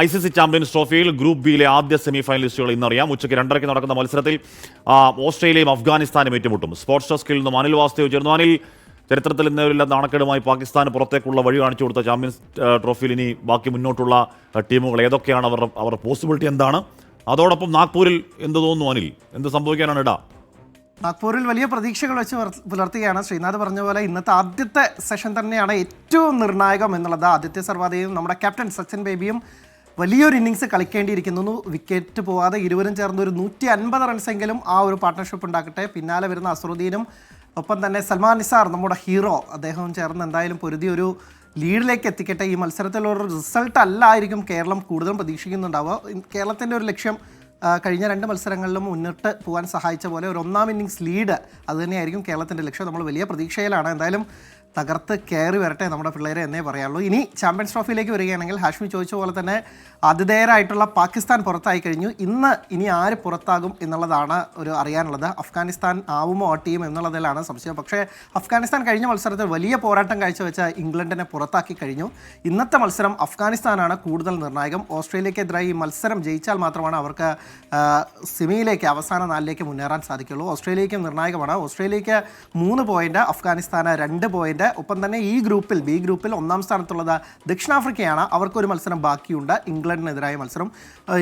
ICC champions ട്രോഫിയിൽ group ബിയിലെ ആദ്യ സെമി ഫൈനലിസ്റ്റുകൾ ഇന്നറിയാം. ഉച്ചയ്ക്ക് 2:30 നടക്കുന്ന മത്സരത്തിൽ ഓസ്ട്രേലിയയും അഫ്ഗാനിസ്ഥാനും ഏറ്റുമുട്ടും. സ്പോർട്സ് ഡെസ്കിൽ നിന്നും അനിൽ വാസ്തവ് ചേർന്നു. അനിൽ, ചരിത്രത്തിൽ ഇന്നേവരില്ല നാണക്കേടുമായി പാകിസ്ഥാന് പുറത്തേക്കുള്ള വഴി കാണിച്ചു കൊടുത്ത ചാമ്പ്യൻസ് ട്രോഫിയിൽ ഇനി ബാക്കി മുന്നോട്ടുള്ള ടീമുകൾ ഏതൊക്കെയാണ്, അവർ പോസിബിലിറ്റി എന്താണ്? അതോടൊപ്പം നാഗ്പൂരിൽ എന്ത് തോന്നുന്നു അനിൽ, എന്ത് സംഭവിക്കാനാണ് ഇട? നാഗ്പൂരിൽ വലിയ പ്രതീക്ഷകൾ വെച്ച് പുലർത്തുകയാണ്. ശ്രീനാഥ് പറഞ്ഞ പോലെ ഇന്നത്തെ ആദ്യത്തെ സെഷൻ തന്നെയാണ് ഏറ്റവും നിർണായകം എന്നുള്ളത്. ആദിത്യ സർവാദിയും നമ്മുടെ ക്യാപ്റ്റൻ സച്ചിൻ ബേബിയും വലിയൊരു ഇന്നിങ്സ് കളിക്കേണ്ടിയിരിക്കുന്നു. വിക്കറ്റ് പോവാതെ ഇരുവരും ചേർന്ന് ഒരു 150 റൺസെങ്കിലും ആ ഒരു പാർട്ട്ണർഷിപ്പ് ഉണ്ടാക്കട്ടെ. പിന്നാലെ വരുന്ന അസറുദ്ദീനും ഒപ്പം തന്നെ സൽമാൻ നിസാർ, നമ്മുടെ ഹീറോ, അദ്ദേഹവും ചേർന്ന് എന്തായാലും പൊരുതി ഒരു ലീഡിലേക്ക് എത്തിക്കട്ടെ. ഈ മത്സരത്തിലൊരു റിസൾട്ട് അല്ലായിരിക്കും കേരളം കൂടുതലും പ്രതീക്ഷിക്കുന്നുണ്ടാവുക. കേരളത്തിൻ്റെ ഒരു ലക്ഷ്യം കഴിഞ്ഞ 2 മത്സരങ്ങളിലും മുന്നിട്ട് പോകാൻ സഹായിച്ച പോലെ ഒരു 1-ാം ഇന്നിങ്സ് ലീഡ് അതുതന്നെയായിരിക്കും കേരളത്തിൻ്റെ ലക്ഷ്യം. നമ്മൾ വലിയ പ്രതീക്ഷയിലാണ്. എന്തായാലും തകർത്ത് കയറി വരട്ടെ നമ്മുടെ പിള്ളേരെ എന്നേ പറയാനുള്ളൂ. ഇനി ചാമ്പ്യൻസ് ട്രോഫിയിലേക്ക് വരികയാണെങ്കിൽ ഹാഷ്മി ചോദിച്ച പോലെ തന്നെ ആതിഥേയരായിട്ടുള്ള പാകിസ്ഥാൻ പുറത്തായി കഴിഞ്ഞു. ഇനി ആര് പുറത്താകും എന്നുള്ളതാണ് ഒരു അറിയാനുള്ളത്. അഫ്ഗാനിസ്ഥാൻ ആവുമോ ആ ടീം എന്നുള്ളതിലാണ് സംശയം. പക്ഷേ അഫ്ഗാനിസ്ഥാൻ കഴിഞ്ഞ മത്സരത്തിൽ വലിയ പോരാട്ടം കാഴ്ചവെച്ച ഇംഗ്ലണ്ടിനെ പുറത്താക്കി കഴിഞ്ഞു. ഇന്നത്തെ മത്സരം അഫ്ഗാനിസ്ഥാനാണ് കൂടുതൽ നിർണായകം. ഓസ്ട്രേലിയക്കെതിരായി ഈ മത്സരം ജയിച്ചാൽ മാത്രമാണ് അവർക്ക് സെമിയിലേക്ക്, അവസാന 4ലേക്ക് മുന്നേറാൻ സാധിക്കുള്ളൂ. ഓസ്ട്രേലിയയ്ക്ക് നിർണായകമാണ്. ഓസ്ട്രേലിയയ്ക്ക് 3 പോയിന്റ്, അഫ്ഗാനിസ്ഥാന് 2 പോയിന്റ്. ഒപ്പം തന്നെ ഈ ഗ്രൂപ്പിൽ, ബി ഗ്രൂപ്പിൽ 1-ാം സ്ഥാനത്തുള്ളത് ദക്ഷിണാഫ്രിക്കയാണ്. അവർക്കൊരു മത്സരം ബാക്കിയുണ്ട്, ഇംഗ്ലണ്ടിനെതിരായ മത്സരം.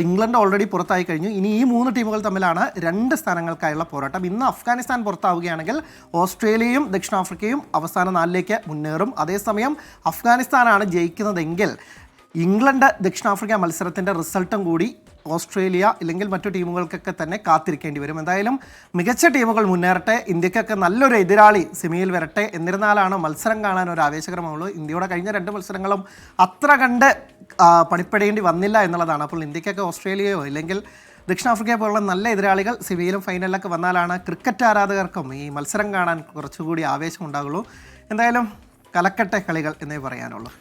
ഇംഗ്ലണ്ട് ഓൾറെഡി പുറത്തായി കഴിഞ്ഞു. ഇനി ഈ 3 ടീമുകൾ തമ്മിലാണ് 2 സ്ഥാനങ്ങൾക്കായുള്ള പോരാട്ടം. ഇന്ന് അഫ്ഗാനിസ്ഥാൻ പുറത്താവുകയാണെങ്കിൽ ഓസ്ട്രേലിയയും ദക്ഷിണാഫ്രിക്കയും അവസാന 4ലേക്ക് മുന്നേറും. അതേസമയം അഫ്ഗാനിസ്ഥാനാണ് ജയിക്കുന്നതെങ്കിൽ ഇംഗ്ലണ്ട് ദക്ഷിണാഫ്രിക്ക മത്സരത്തിൻ്റെ റിസൾട്ടും കൂടി ഓസ്ട്രേലിയ ഇല്ലെങ്കിൽ മറ്റു ടീമുകൾക്കൊക്കെ തന്നെ കാത്തിരിക്കേണ്ടി വരും. എന്തായാലും മികച്ച ടീമുകൾ മുന്നേറട്ടെ, ഇന്ത്യക്കൊക്കെ നല്ലൊരു എതിരാളി സെമിയിൽ വരട്ടെ. എന്നിരുന്നാലാണ് മത്സരം കാണാൻ ഒരു ആവേശകരമുള്ളൂ. ഇന്ത്യയുടെ കഴിഞ്ഞ 2 മത്സരങ്ങളും അത്ര കണ്ട് പണിപ്പെടേണ്ടി വന്നില്ല എന്നുള്ളതാണ്. അപ്പോൾ ഇന്ത്യക്കൊക്കെ ഓസ്ട്രേലിയയോ ഇല്ലെങ്കിൽ ദക്ഷിണാഫ്രിക്കയെ പോലുള്ള നല്ല എതിരാളികൾ സെമിയിലും ഫൈനലിലൊക്കെ വന്നാലാണ് ക്രിക്കറ്റ് ആരാധകർക്കും ഈ മത്സരം കാണാൻ കുറച്ചുകൂടി ആവേശം ഉണ്ടാകുള്ളൂ. എന്തായാലും കലക്കട്ടെ കളികൾ എന്നേ പറയാനുള്ളൂ.